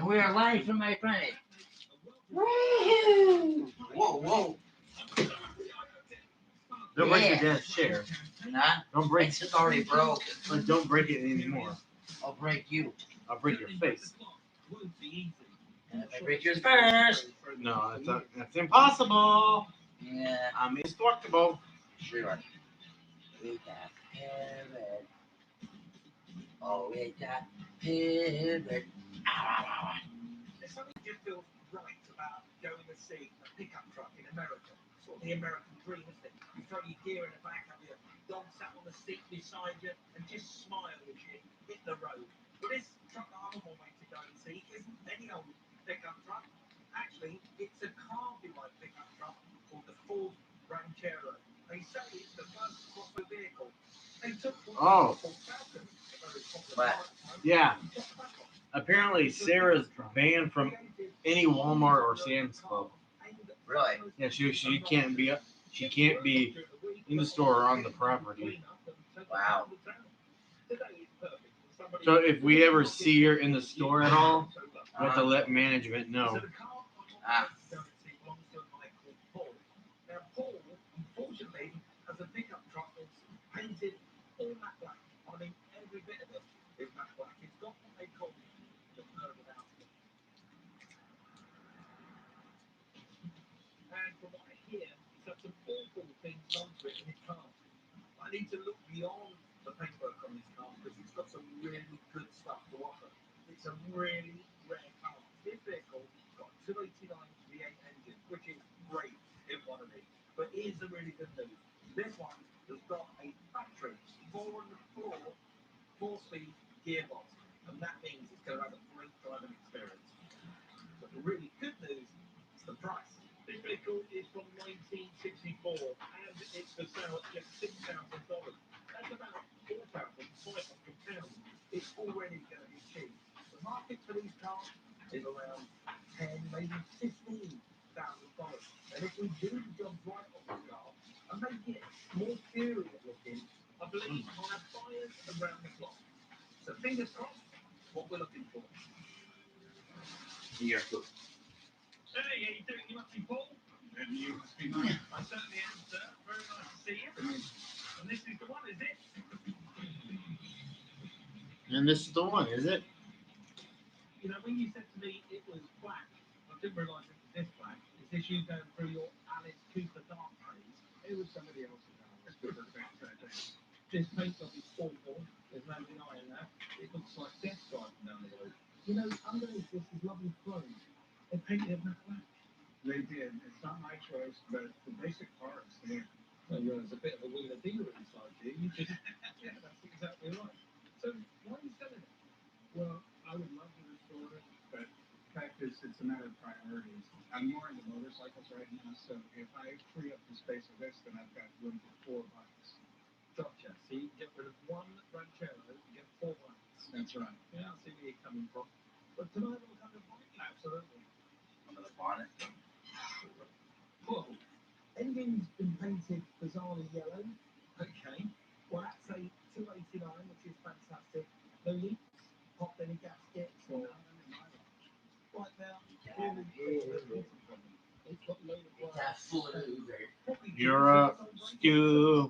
And we are live from my planet. Woo! Whoa, whoa. Don't break your dad's chair. Nah, Don't break. it's already broke. Like, don't break it anymore. I'll break you. I'll break your face. And if I break yours first. No, that's impossible. Yeah, I'm indestructible. sure. We got pivot. Oh, we got pivot. There's something just feels right about going to see a pickup truck in America. It's sort of the American dream, isn't it? You throw your gear in the back, have your dog sat on the seat beside you, and just smile as you hit the road. But this truck that I'm on my way to go and see isn't any old pickup truck. Actually, it's a Carby-like pickup truck called the Ford Ranchero. They say it's the first crossover vehicle. They took Oh. Ford Falcon, a very popular What? car at the moment, Yeah. and got back on. Apparently, Sarah's banned from any Walmart or Sam's Club. Really? Yeah, she can't be in the store or on the property. Wow. So if we ever see her in the store at all, we have to let management know. Ah. Now, Paul, unfortunately, has a pickup truck that's painted all matte black. I mean, every bit of it is matte black. It's got what they call the permanent outfit. And from what I hear, he's had some awful things done to it in his car. I need to look beyond the paintwork on his car because it's got some really good stuff to offer. It's a really rare car. This vehicle got a 289 V8 engine, which is great in one of these. But here's the really good news. This one has got a factory 4-on-the-floor 4-speed gearbox, and that means it's going to have a great driving experience. But the really good news is the price. This vehicle is from 1964, and it's for sale at just $6,000. That's about £4,500. It's already going to be cheap. The market for these cars is around $10,000, maybe $15,000. And if we do the job right on the car and make it more period looking, I believe I'll have buyers around the clock. So fingers crossed, what we're looking for. You're cool. Hey, how you doing? You must be Paul. And you must be Mike. I certainly am, sir. Very nice to see you. And this is the one, is it? And this is the one, is it? You know, when you said to me it was black, I didn't realise it was this black. Is this you going through your Alice Cooper dark phase? It was somebody else's Alice Cooper phase, I think. This paint job is awful. There's no denying that. It looks like death driving down the road. You know, underneath this is lovely chrome. They painted it matte black. They did. It's not my choice, but the basic parts there. Well, there's a bit of a wheeler dealer inside here. You just, yeah, that's exactly right. So why are you selling it? Well, I would love to restore it, but the fact is, it's a matter of priorities. I'm more into motorcycles right now, so if I free up the space of this, then I've got room for 4 bikes. Gotcha. So you can get rid of one Ranchero and get 4 bikes. That's right. Yeah, I see where you're coming from. But can I have a kind of bike? Absolutely. I'm gonna bonnet. Whoa. Engine's been painted bizarrely yellow. Okay. Well, that's a 289, which is fantastic. No leaks, popped any gaskets, or right now, clearly, it's got a load of work. That full of Uber. You're a stew.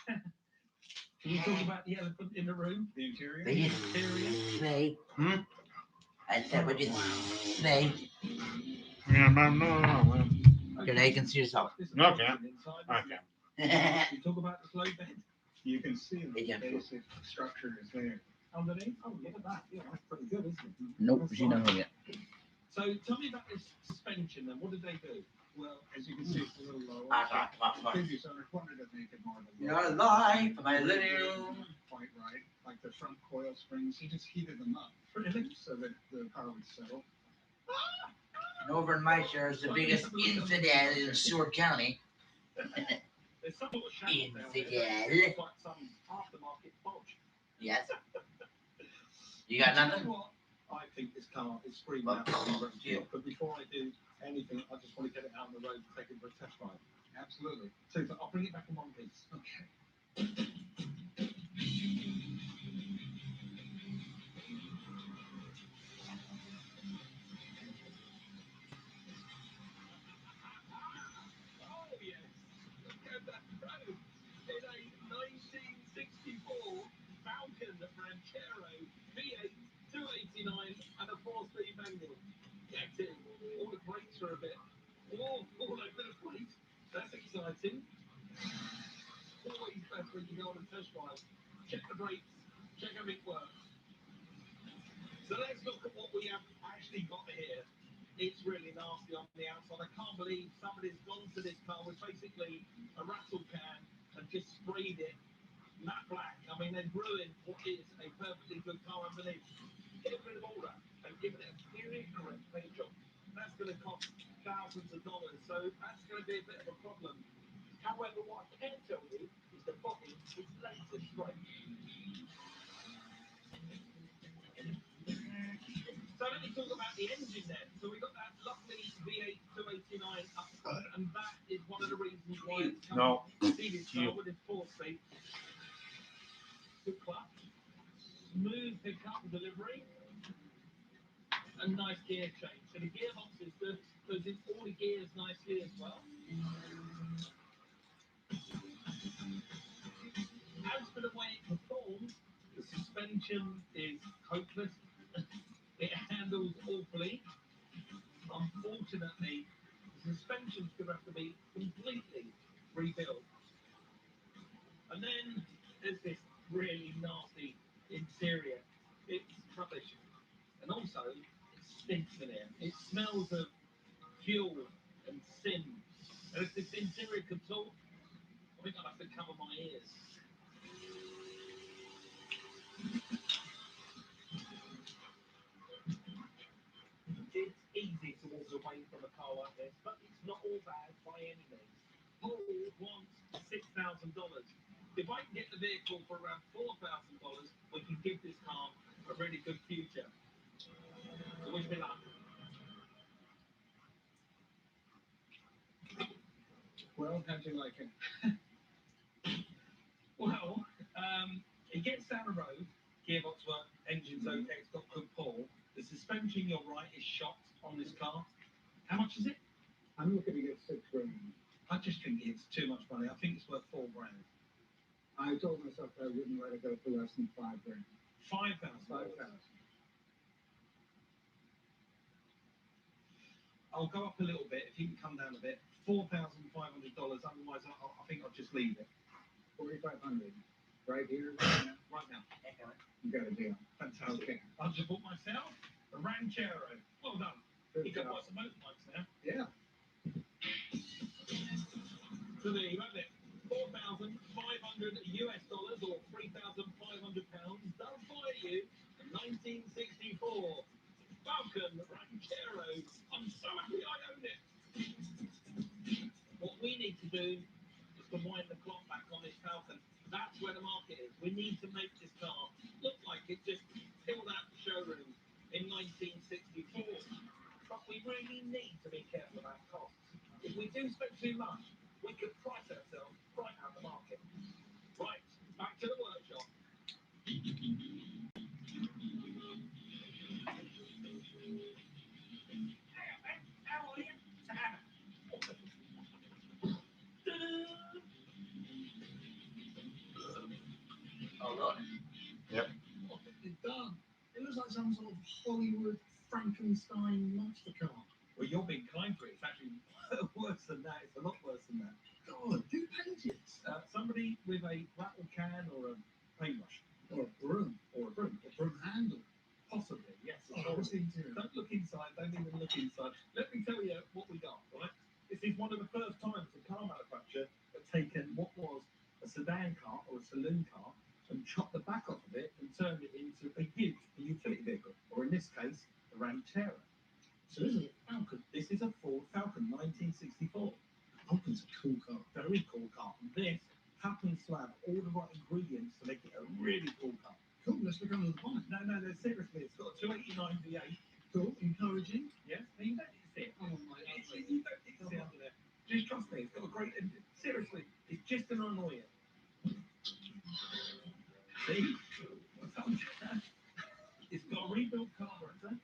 Can we talk about the elephant in the room? The interior? What do you say? I said, what do you say? Yeah, no. Can I can see yourself? No, I can't. Okay. You talk about the flow bed. You can see the Yeah. basic structure is there. Underneath? Oh, look at that. Yeah, that's pretty good, isn't it? Nope, she not home yet. So tell me about this suspension then. What did they do? Well, as you can see, it's a little lower. Previous owner wanted to make it more of a You're alive for my living room. Quite right. Like the front coil springs, he just heated them up so that the car would settle. And over in my share is the biggest infidel in Seward County. There's some sort of shadow down there. Infidel. It's like some aftermarket bodge. Yes. You got You know nothing? what? I think this car is screaming Well, out to be wrecked. you. But before I do anything, I just want to get it out on the road and take it for a test drive. Absolutely. So I'll bring it back in one piece. Okay. how it works. So let's look at what we have actually got here. It's really nasty on the outside. I can't believe somebody's gone to this car with basically a rattle can and just sprayed it matte black. I mean, they've ruined what is a perfectly good car, I believe. Get rid of all that and give it a very correct paint job. That's going to cost thousands of dollars, so that's going to be a bit of a problem. However, what I can tell you is the body is laser straight. So let me talk about the engine then. So we got that lovely V8 289 up front, and that is one of the reasons why it's come see this car with its 4-speed. Good clutch, smooth pickup and delivery, and nice gear change. So the gearbox is good, goes in all the gears nicely as well. As for the way it performs, the suspension is hopeless. It handles awfully. Unfortunately, the suspension's going to have to be completely rebuilt. And then there's this really nasty interior. It's rubbish. And also, it stinks in here. It smells of fuel and sin. And if this interior could talk, I think I'd have to cover my ears. It's easy to walk away from a car like this, but it's not all bad by any means. Paul wants $6,000. If I can get the vehicle for around $4,000, we can give this car a really good future. So wish me luck. Well, how do you like it? Well, it gets down the road, gearbox work, engine's okay, it's got good pull. The suspension, you're right, is shot on this car. How much is it? I'm looking to get $6 grand. I just think it's too much money. I think it's worth $4 grand. I told myself I wouldn't let it go for less than $5 grand. $5,000. I'll go up a little bit if you can come down a bit. $4,500. Otherwise, I think I'll just leave it. 4,500. Right here. Right now. You got a deal. Fantastic. Okay. I've just bought myself a Ranchero. Well done. You Good can buy job. some motorbikes now. Yeah. So there you have it. $4,500 US or £3,500 does buy you a 1964 Falcon Ranchero. I'm so happy I own it. What we need to do is to wind the clock back on this Falcon. That's where the market is. We need to make this car look like it just filled out the showroom in 1964. But we really need to be careful about costs. If we do spend too much, we could price ourselves right out of the market. Right, back to the workshop. How are you? Oh, look. What have you done? It looks like some sort of Hollywood Frankenstein monster car. Well, you're being kind to it. It's actually worse than that. It's a lot worse than that. God, who painted it? Somebody with a rattle can or a paintbrush. Or a broom. Or a broom. A broom handle. Possibly, yes. Oh, what's the interior? Don't look inside. Don't even look inside. Let me tell you what we got, right? This is one of the first times a car manufacturer have taken what was a sedan car or a saloon car and chopped the back off of it and turned it into a utility vehicle, or in this case, a Ranchero. So this is a Falcon. This is a Ford Falcon 1964. Falcon's a cool car. Very cool car. And this happens to have all the right ingredients to make it a really cool car. Cool, let's look under the bonnet. No, seriously, it's got a 289 V8. Cool, encouraging. Yes, you don't need to see it. Oh my You don't need to see under there. Just trust me, it's got a great engine. Seriously, it's just going to annoy you. See? What's up? It's got a rebuilt carburetor.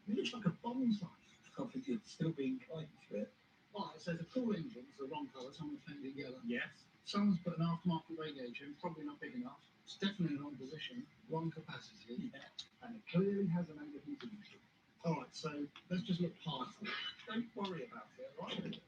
It looks like a bomb sight. I think you're still being kind to it. Alright, so it's a cool engine. It's the wrong colour. Someone's painted it yellow. Yes. Someone's put an aftermarket radiator in, probably not big enough. It's definitely in the wrong position, wrong capacity, Yeah. and it clearly has an overheating issue. Alright, so let's just look past it. Don't worry about it, right?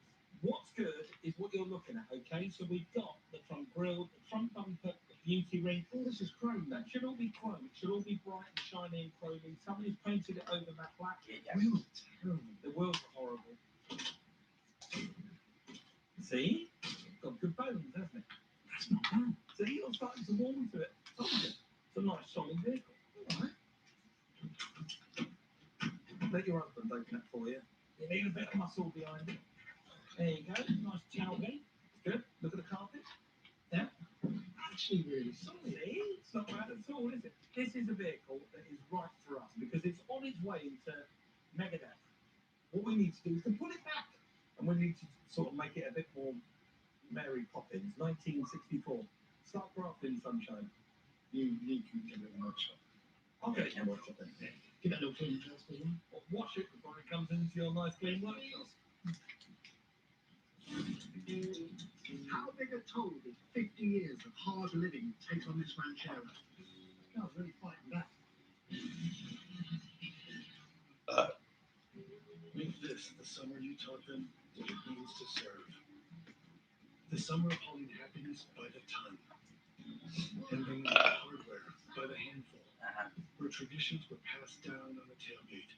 What's good is what you're looking at, okay? So we've got the front grille, the front bumper, the beauty wrinkles. All this is chrome. That should all be chrome. It should all be bright and shiny and chromey. Somebody's painted it over that black. Wheels are terrible. The wheels are horrible. See? Got good bones, hasn't it? That's not bad. See, you're starting to warm to it. Told you. It's a nice solid vehicle. All right. Let your husband open it for you. You need a bit of muscle behind it. There you go. Nice tailgate. Good. Look at the carpet. Yeah. Actually, really solid. See? It's not bad at all, is it? This is a vehicle that is right for us because it's on its way into Megadeth. What we need to do is to pull it back. And we need to sort of make it a bit more Mary Poppins, 1964. Start grafting, sunshine. You can give it a workshop. I'll get it in your workshop then. Give that a little clean first, will you? Or wash it before it comes into your nice clean workshop. How big a toll did 50 years of hard living take on this ranchero? I was really fighting back. Make this the summer you taught them what it means to serve. The summer of hauling happiness by the ton. And bringing hardware by the handful. Where traditions were passed down on the tailgate.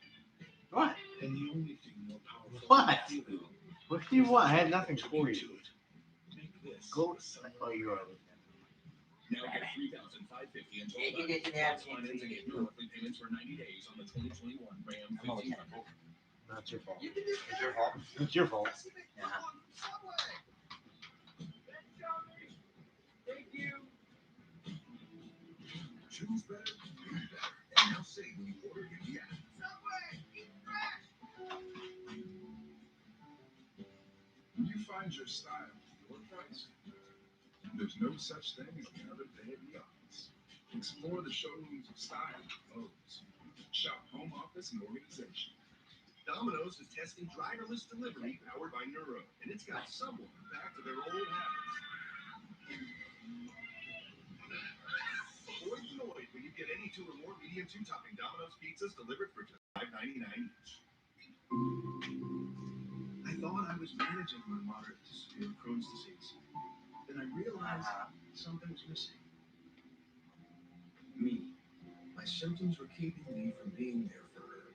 What? And the only thing more powerful What? than feeling What do you want? I had nothing took for you you. to it. Make this Go. the summer Oh, you are. Now get $3,550 and Yeah, you 12 didn't have months finance and get your monthly payments for 90 days on the 2021 Ram I'm always 1500. Not your fault. It's your fault. It's your fault. Thank you. Choose better, eat better, and now save when you order in the app. When you find your style, your price, there's no such thing as another day at the office. Explore the showrooms of style at Lowe's. Shop home office and organization. Domino's is testing driverless delivery powered by Neuro, and it's got someone back to their old habits. Avoid the noise when you get any 2 or more medium 2-topping Domino's pizzas delivered for just $5.99 each. I thought I was managing my moderate to severe Crohn's disease. Then I realized something was missing. Me. My symptoms were keeping me from being there for her.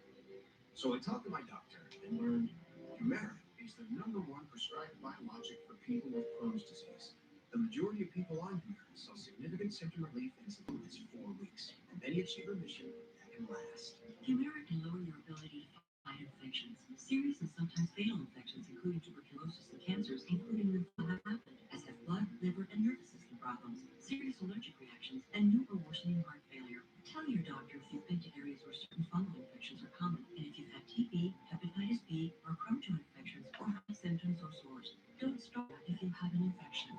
So I talked to my doctor and learned Humira is the #1 prescribed biologic for people with Crohn's disease. The majority of people on Humira saw significant symptom relief in as little as 4 weeks, and many achieve remission that can last. Humira can lower your ability to fight infections. Serious and sometimes fatal infections, including tuberculosis and cancers, including lymphoma, have happened, as have blood, liver, and nervous system problems, serious allergic reactions, and new or worsening heart failure. Tell your doctor if you've been to areas where certain fungal infections are common, and if you've had TB, hepatitis B, or Crohn's infections, or have symptoms or sores. Don't stop if you have an infection.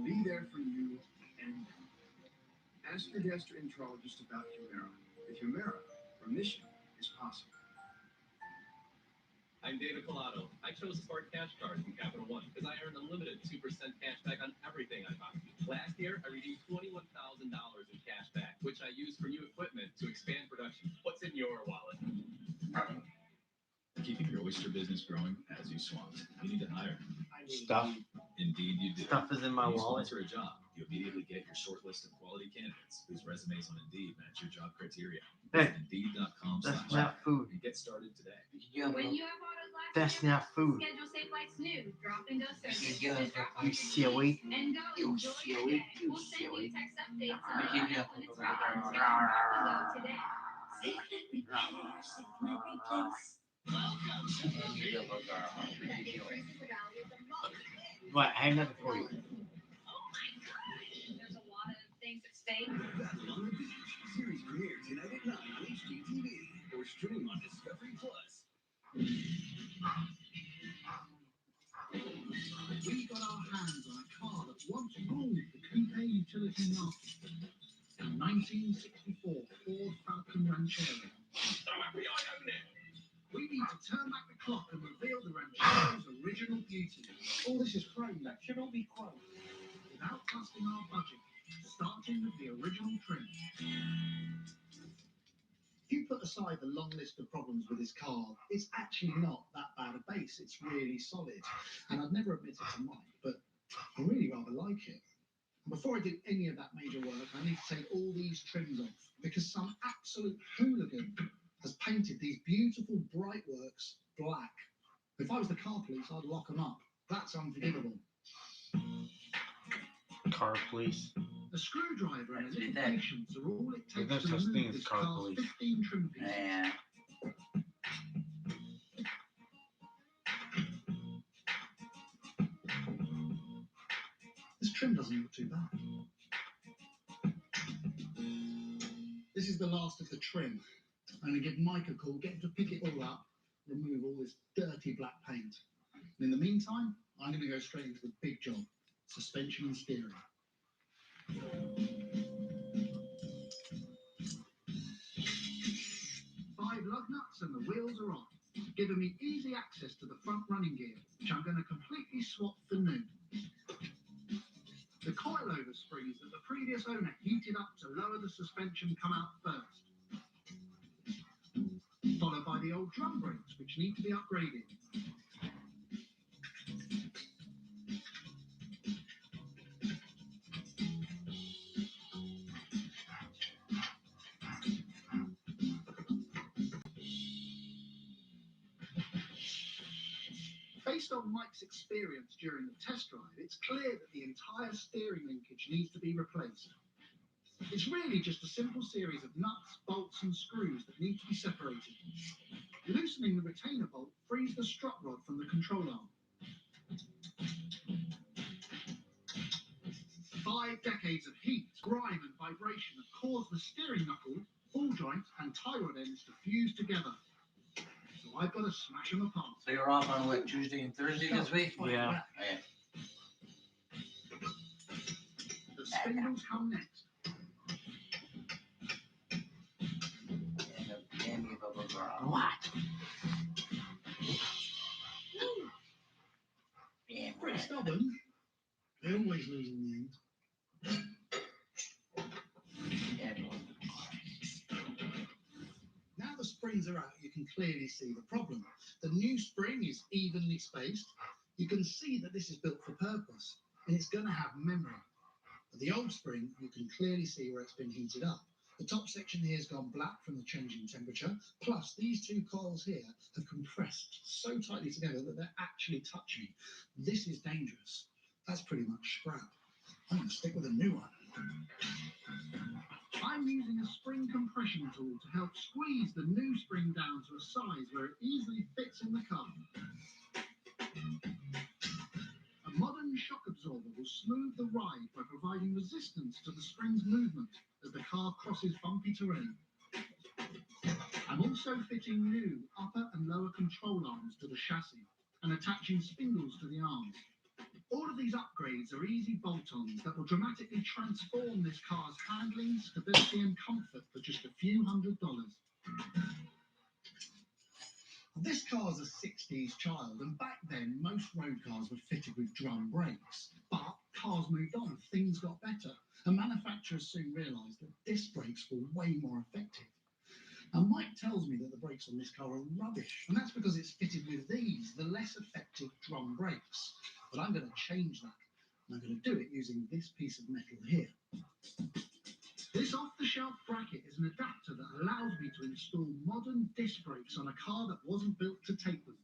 Be there for you and them. Ask your gastroenterologist about Humira. With Humira, remission is possible. I'm David Pilato. I chose Smart Cash Card from Capital One because I earned unlimited 2% cash back on everything I buy. Last year, I redeemed $21,000 in cash back, which I used for new equipment to expand production. What's in your wallet? Keeping your oyster business growing as you swamped. You need to hire. Stuff. Indeed, you do. Stuff is in my When you wallet. sponsor a job, you immediately get your short list of quality candidates whose resumes on Indeed match your job criteria. Hey, Visit Indeed.com/job that's not food. and get started today. When you have auto glass, That's not food. schedule safe flights new. Drop and go service. You Just drop off You your silly. keys and go You enjoy your silly. day. You We'll send silly. you text updates I on keep the you app up. when it's ready. Schedule drop and go today. What? I had nothing for you. Oh my God! There's a lot of things at stake. Babylon Beach series premiere tonight at 9 on HGTV or stream on Discovery Plus. We got our hands on a car that once ruled the coupe utility market. A 1964 Ford Falcon Ranchero. We need to turn back the clock and reveal the Ranchero's original beauty. All this is chrome That should all be chrome. without costing our budget, starting with the original trim. If you put aside the long list of problems with this car, it's actually not that bad a base. It's really solid. And I'd never admit it to Mike, but I really rather like it. Before I do any of that major work, I need to take all these trims off because some absolute hooligan has painted these beautiful bright works black. If I was the car police, I'd lock them up. That's unforgivable. Car police. A screwdriver and a That's little it. patience are all it There's takes no to such thing remove as this car car's police. 15 trim pieces. Yeah. This trim doesn't look too bad. This is the last of the trim. I'm going to give Mike a call, get him to pick it all up, remove all this dirty black paint. And in the meantime, I'm going to go straight into the big job, suspension and steering. 5 lug nuts and the wheels are on, giving me easy access to the front running gear, which I'm going to completely swap for new. The coilover springs that the previous owner heated up to lower the suspension come out first, followed by the old drum brakes, which need to be upgraded. Based on Mike's experience during the test drive, it's clear that the entire steering linkage needs to be replaced. It's really just a simple series of nuts, bolts and screws that need to be separated. Loosening the retainer bolt frees the strut rod from the control arm. 5 decades of heat, grime and vibration have caused the steering knuckle, ball joint and tie rod ends to fuse together. So I've got to smash them apart. So you're off on what, Tuesday and Thursday this week? Yeah. Okay. The spindles come next. And give up a girl. What? Damn Pretty right. stubborn. They always lose in the end. Now the springs are out, you can clearly see the problem. The new spring is evenly spaced. You can see that this is built for purpose, and it's going to have memory. But the old spring, you can clearly see where it's been heated up. The top section here has gone black from the changing temperature, plus these 2 coils here have compressed so tightly together that they're actually touching. This is dangerous. That's pretty much scrap. I'm going to stick with a new one. I'm using a spring compression tool to help squeeze the new spring down to a size where it easily fits in the car. A modern shock absorber will smooth the ride by providing resistance to the spring's movement as the car crosses bumpy terrain. I'm also fitting new upper and lower control arms to the chassis and attaching spindles to the arms. All of these upgrades are easy bolt-ons that will dramatically transform this car's handling, stability and comfort for just a few $100s. This car's a 60s child, and back then most road cars were fitted with drum brakes. But cars moved on, things got better, and manufacturers soon realised that disc brakes were way more effective. And Mike tells me that the brakes on this car are rubbish, and that's because it's fitted with these, the less effective drum brakes. But I'm going to change that, and I'm going to do it using this piece of metal here. This off-the-shelf bracket is an adapter that allows me to install modern disc brakes on a car that wasn't built to take them.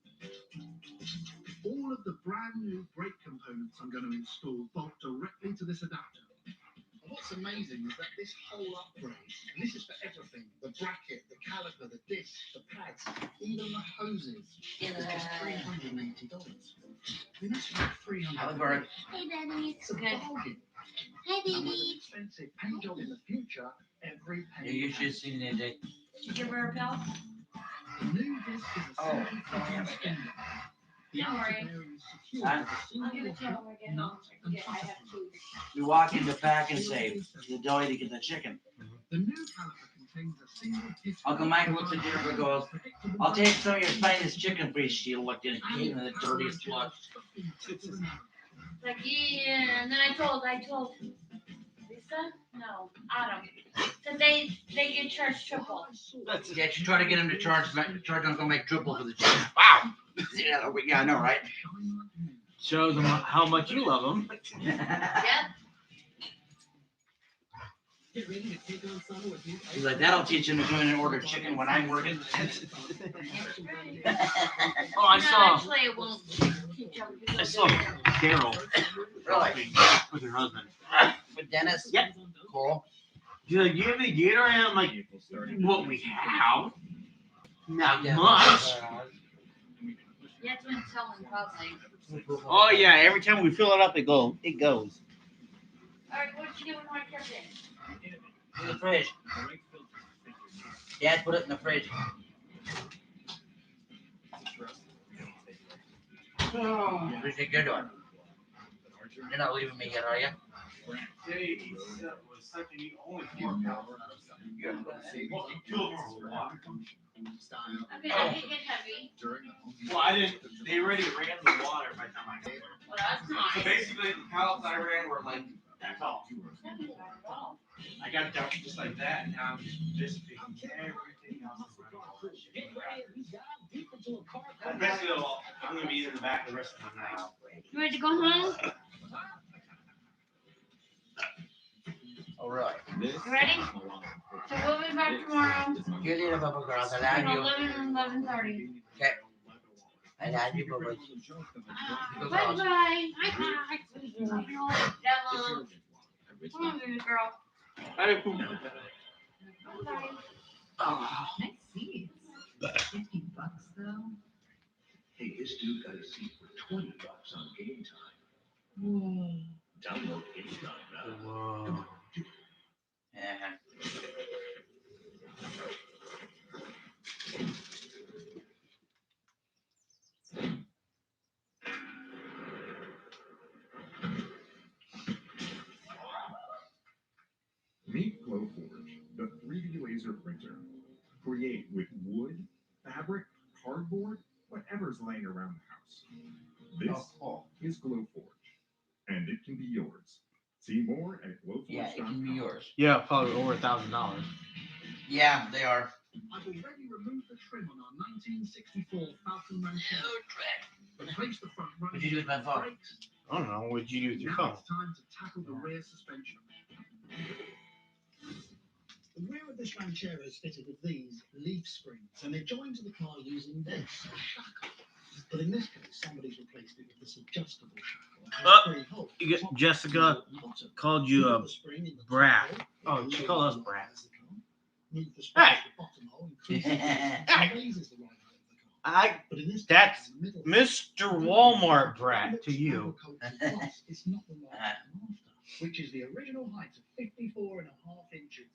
All of the brand new brake components I'm going to install bolt directly to this adapter. And what's amazing is that this whole upgrade, and this is for everything, the bracket, the caliper, the disc, the pads, even the hoses, is just $380. I mean, that's like $300. Albert. Hey, Benny. It's a bargain. Hi, And with an baby. expensive paint job in the future, every Yeah, penny you should counts. see that day. Did you give her a pill? The new disc is a Oh, simple yeah, fitting yeah. spindle. The Don't outer worry. bearing is secured Huh? with a I'll single give it to you washer, when we get nut, home. and I have butterfly. two. You walk in the pack and say, the deli to get the chicken. The new caliper contains a single disc. Uncle Mike looks at Jennifer and goes, I'll take some of your finest chicken for you. She looked in and gave him the dirtiest look. Like, yeah, and then I told Lisa, no, Autumn, that they get charged triple. That's Yeah, you try to get him to charge Uncle Mike triple for the chicken. Wow. Yeah, I know, right? shows them how much you love them. Yep. Get ready to take on summer with new He's like, that'll teach him to come in and order chicken when I'm working. Oh, I No, saw actually, it won't teach them. I saw Carol Really? with her husband. With Dennis? Yep. Cool. She's like, "Do you have any Gatorade?" I'm like, "What we have? Not Yeah. much." Yeah, it's been selling public. Oh yeah, every time we fill it up, it goes. Alright, what you doing when I kept it? In the fridge. Dad put it in the fridge. Who's the good one? You're not leaving me yet, are you? Okay, I did get heavy. Well, I didn't. They already ran the water by the time I got there. Well, that's nice. So basically, the pallets I ran were like that tall. I got dumped just like that, and now I'm just picking everything else. Basically, I'm gonna be in the back the rest of the night. You ready to go home? Oh, really? You ready? So we'll be back tomorrow. You little bubble girls, I Between love you. 11 and 11:30. Okay. I love you, bubbles. Bye bye. Bye bye. Devil. Come on, baby girl. I didn't poop. Bye. Nice seats. $50 though. Hey, this dude got a seat for $20 on Game Time. Whoa. Download Game Time now. Whoa. Yeah. Meet Glowforge, the 3D laser printer. Create with wood, fabric, cardboard, whatever's laying around the house. This is Glowforge, and it can be yours. See more at Yeah, it can be glowforge.com. yours. Yeah, probably over $1,000. Yeah, they are. I've already removed the trim on our 1964 Falcon Ranchero. Replaced the front What'd you do with my phone? brakes. I don't know. What'd you do with your Now phone? it's time to tackle the rear suspension. The rear of this Ranchero is fitted with these leaf springs, and they're joined to the car using this shackle. But in this case, somebody's replaced it with this adjustable shackle. Three holes. You get Top, Jessica middle, and bottom. called you Move a the spring in the top brat. hole, Oh, she it called us raises the brats. height of the car. Move the spring Hey. to the bottom hole, increases the distance, and raises the right height of the car. I But in this That's case, in the middle, Mr. Walmart brat to you. Plus, it's not the right height I'm after, which is the original height of 54.5 inches.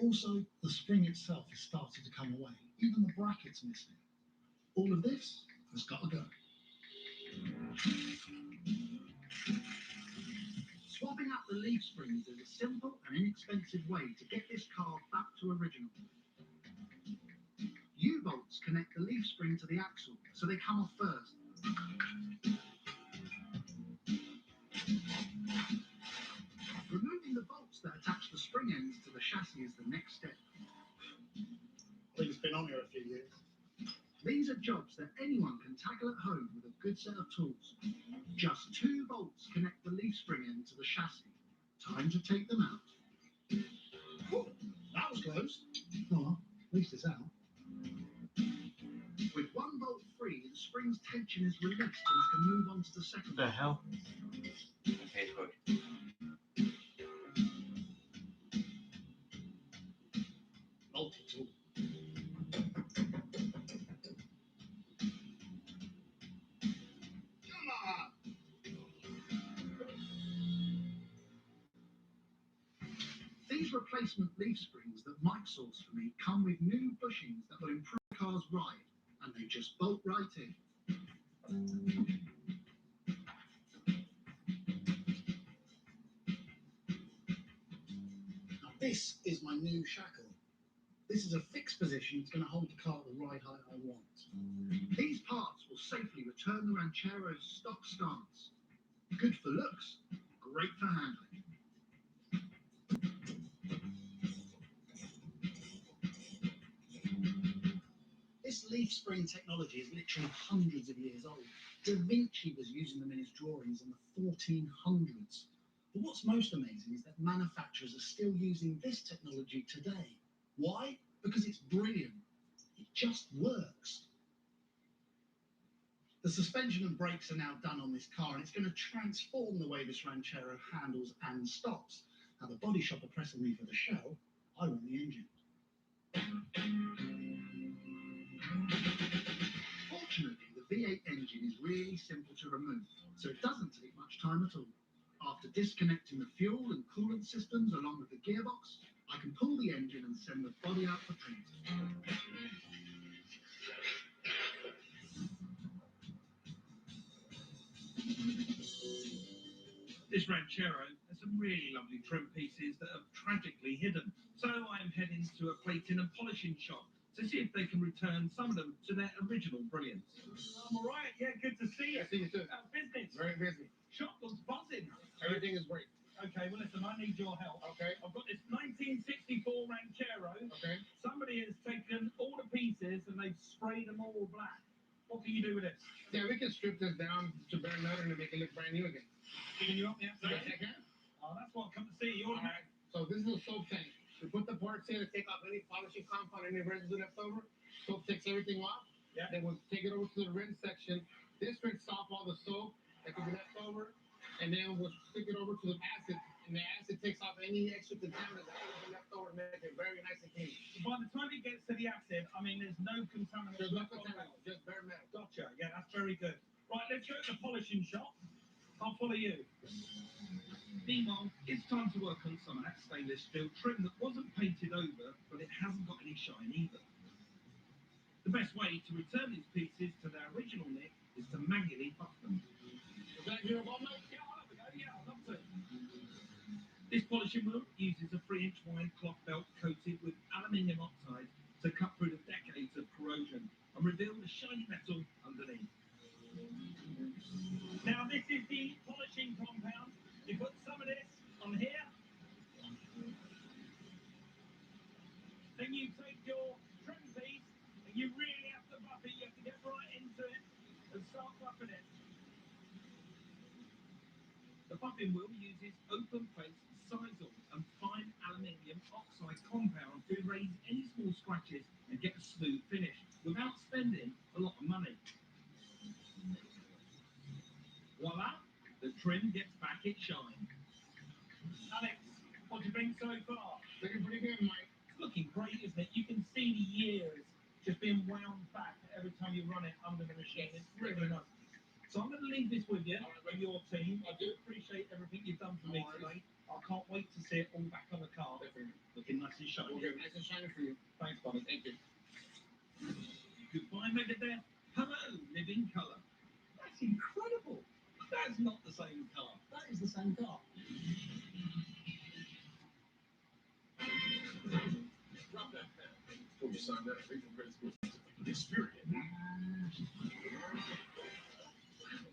Also, the spring itself has started to come away. Even the bracket's missing. All of this has got to go. Swapping out the leaf springs is a simple and inexpensive way to get this car back to original. U-bolts connect the leaf spring to the axle, so they come off first. Removing the bolts that attach the spring ends to the chassis is the next step. I think it's been on here a few years. These are jobs that anyone can tackle at home with a good set of tools. Just 2 bolts connect the leaf spring end to the chassis. Time to take them out. Oh, that was close. Oh, at least it's out. With 1 bolt free, the spring's tension is released and I can move on to the second. What the hell? Facebook. Multi-tool. Come on! These replacement leaf springs that Mike sourced for me come with new bushings that will improve the car's ride, and they just bolt right in. Now this is my new shackle. This is a fixed position. It's going to hold the car at the right height I want. These parts will safely return the Ranchero's stock stance. Good for looks, great for handling. This leaf spring technology is literally hundreds of years old. Da Vinci was using them in his drawings in the 1400s. But what's most amazing is that manufacturers are still using this technology today. Why? Because it's brilliant. It just works. The suspension and brakes are now done on this car, and it's going to transform the way this Ranchero handles and stops. Now, the body shop are pressing me for the shell. I want the engine. Fortunately, the V8 engine is really simple to remove, so it doesn't take much time at all. After disconnecting the fuel and coolant systems along with the gearbox, I can pull the engine and send the body out for treatment. This Ranchero has some really lovely trim pieces that are tragically hidden. So I'm heading to a plating and polishing shop to see if they can return some of them to their original brilliance. I'm all right. Yeah, good to see you. I see you too. How's business? Very busy. Shop looks buzzing. Everything is great. Okay, well listen, I need your help. Okay. I've got this 1964 Ranchero. Okay. Somebody has taken all the pieces and they've sprayed them all black. What can you do with it? Yeah, we can strip this down to bare metal and make it look brand new again. Can you help me out? Yes, I can. Oh, that's what I've come to see. You're All right. So this is a soap tank. We put the parts in to take off any polishing compound, any residue left over. Soap takes everything off. Yeah. Then we'll take it over to the rinse section. This rinses off all the soap that could be left over. And then we'll stick it over to the acid. And the acid takes off any extra contaminants that could be left over and make it very nice and clean. By the time it gets to the acid, I mean, there's no contaminants. There's no contaminants, just bare metal. Gotcha. Yeah, that's very good. Right, let's go to the polishing shop. I'll follow you. Meanwhile, it's time to work on some of that stainless steel trim that wasn't painted over, but it hasn't got any shine either. The best way to return these pieces to their original nick is to manually buff them. Is that your ball, mate? Yeah, I'll have a go. Yeah, I'd love to. This polishing wheel uses a 3-inch wide cloth belt coated with aluminium oxide to cut through the decades of corrosion and reveal the shiny metal underneath. Now this is the polishing compound. You put some of this on here. Then you take your trim piece and you really have to buff it. You have to get right into it and start buffing it. The buffing wheel uses open face Sizal and fine aluminium oxide compound to erase any small scratches and get a smooth finish without spending a lot of money. Voila, the trim gets back its shine. Alex, what do you think so far? Looking pretty good, Mike. It's looking great, isn't it? You can see the years just being wound back every time you run it under the machine. It's really nice. So I'm going to leave this with you and your team. I do appreciate everything you've done for me today. I can't wait to see it all back on the car. Looking nice and shiny. Okay, nice and shiny for you. Thanks, buddy. Thank you. Goodbye, Megadeth. Hello, living colour. That's incredible. That's not the same car. That is the same car. Drop that pen. Before you sign that, pay for credit score. Experian.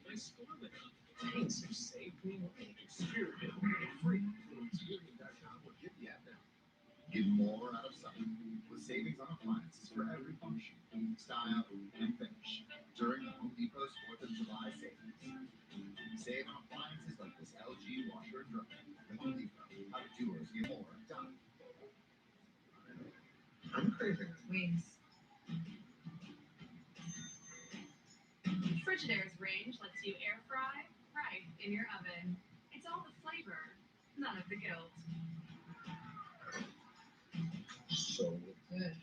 Nice score with it. Thanks, you saved me money. Experian. Free. Experian.com will give you that now. Get more out of something with savings on appliances for every function, style, and finish during the Home Depot's 4th of July savings. Save on appliances like this LG washer and dryer. The Home Depot. How do doers get more done? I'm craving wings. Frigidaire's range lets you air fry right in your oven. It's all the flavor, none of the guilt. so Good.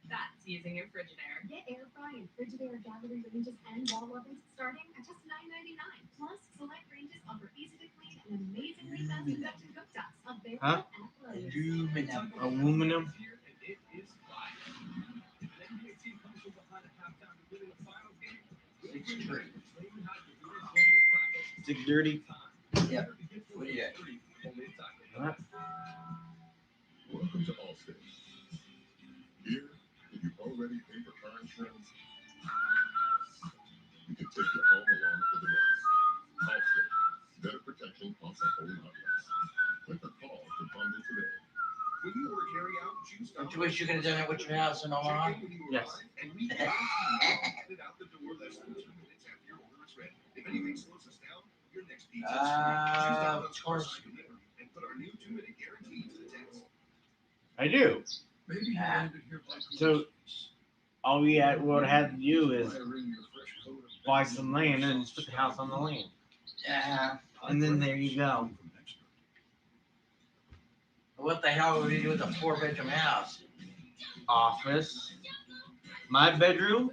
That's using your Frigidaire. Get air fry and Frigidaire gallery ranges and wall ovens starting at just $9.99. Plus, select ranges offer easy to clean and amazingly fast induction cooktops available Huh? at Lowe's. Aluminum. It is fire. NBA team comes from behind a halftime to win the finals game. 6:30. 6:30. Yep. What do you got? Huh? welcome to Allstate. Here, if you've already paid for car insurance, we can take you home along for the rest. Allstate. Better protection costs a whole lot less. Click or call to bundle today. When you order carry out, choose Don't you wish you could have done it with your house in Omaha? Yes. And we guarantee you get it out the door less than 2 minutes after your order is ready. If anything slows us down, your next pizza Of course. And put our new 2-minute guarantee to the test. I do. Maybe you Ah. landed here by So all we would have to do is Wiring your fresh coat of buy some land and just put the house on the land. Yeah. And then there you go. What the hell would we do with a 4-bedroom house? Office, my bedroom,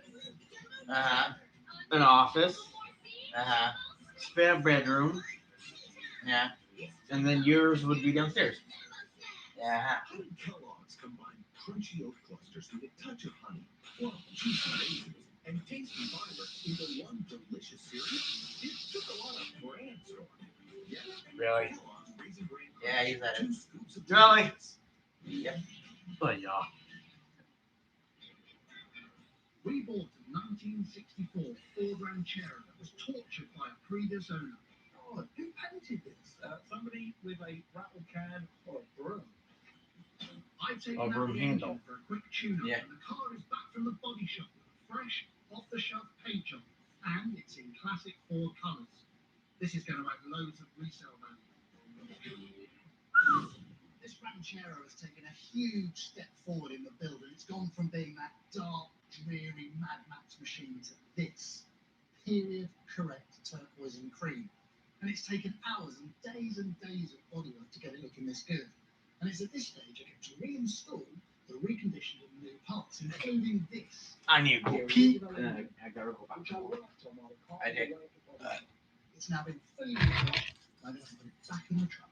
Uh-huh. an office, Uh-huh. spare bedroom, Yeah. and then yours would be downstairs. Yeah. Honey Kellogg's combine crunchy oat clusters with a touch of honey, plum, juicy raisins, and tasty fiber into one delicious cereal. It took a lot of brainstorming. Yeah, Really? Kellogg's Raisin Bran Crunch, Yeah, he's at it. 2 scoops of Really? delicious. Yep. But yeah. We bought a 1964 Ford Ranchero that was tortured by a previous owner. Oh, who painted this? Somebody with a rattle can or a broom. I've taken A out broom the handle. engine for a quick tune-up, Yeah. and the car is back from the body shop with a fresh, off-the-shelf paint job, and it's in classic Ford colours. This is going to add loads of resale value. This Ranchero has taken a huge step forward in the build, and it's gone from being that dark, dreary Mad Max machine to this period-correct turquoise and cream. And it's taken hours and days of bodywork to get it looking this good. And it's at this stage I get to reinstall the reconditioned and new parts, including this. I need to go pee. And I gotta go back. I did. It's now been fully refurbished. I'm going to put it back in the truck.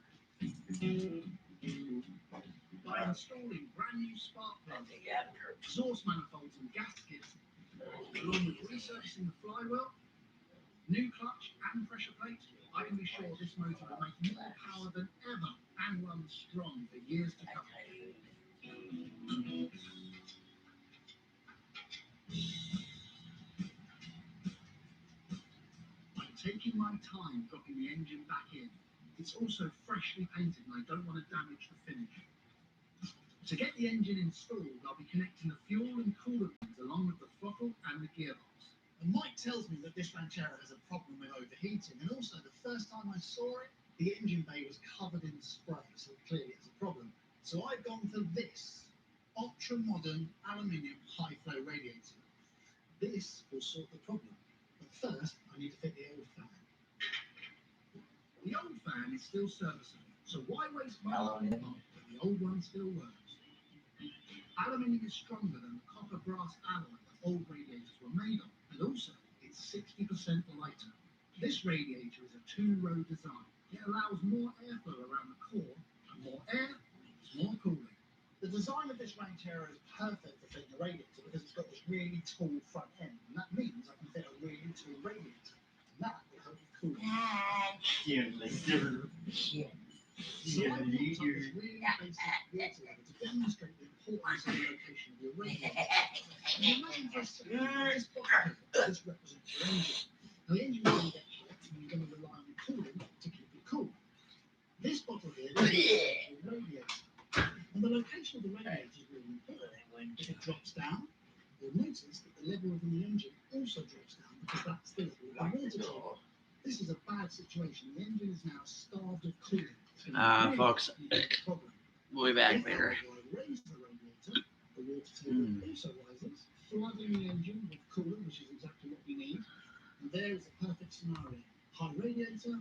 By installing brand new spark plugs, exhaust manifolds and gaskets, along with resurfacing the flywheel, new clutch and pressure plates, I can be sure this motor will make more power than ever and run strong for years to come. I'm taking my time dropping the engine back in. It's also freshly painted and I don't want to damage the finish. To get the engine installed, I'll be connecting the fuel and coolant lines along with the throttle and the gearbox. And Mike tells me that this Ranchero has a problem with overheating, and also the first time I saw it, the engine bay was covered in spray, so clearly it's a problem. So I've gone for this ultra-modern aluminium high-flow radiator. This will sort the problem. But first, I need to fit the old fan. The old fan is still serviceable, so why waste money on a part when the old one still works? Aluminium is stronger than the copper brass alloy that old radiators were made of, and also it's 60% lighter. This radiator is a 2-row design. It allows more airflow around the core, and more air means more cooling. The design of this Ranchero is perfect for fitting a radiator because it's got this really tall front end, and that means I can fit a really tall radiator. And that will help with cooling. So I looked up this really basic water level to demonstrate the importance of the location of your radiator. And imagine for a second this bottle here, this represents your engine. Now the engine will get hot and you're going to rely on cooling to keep it cool. This bottle here is your radiator. And the location of the radiator is really important. If it drops down, you'll notice that the level within the engine also drops down because that's the level of the water table. This is a bad situation. The engine is now starved of cooling. Folks, we'll be back later. Raise the radiator, the water table also rises, flooding the engine with coolant, which is exactly what we need. And there is a perfect scenario. High radiator,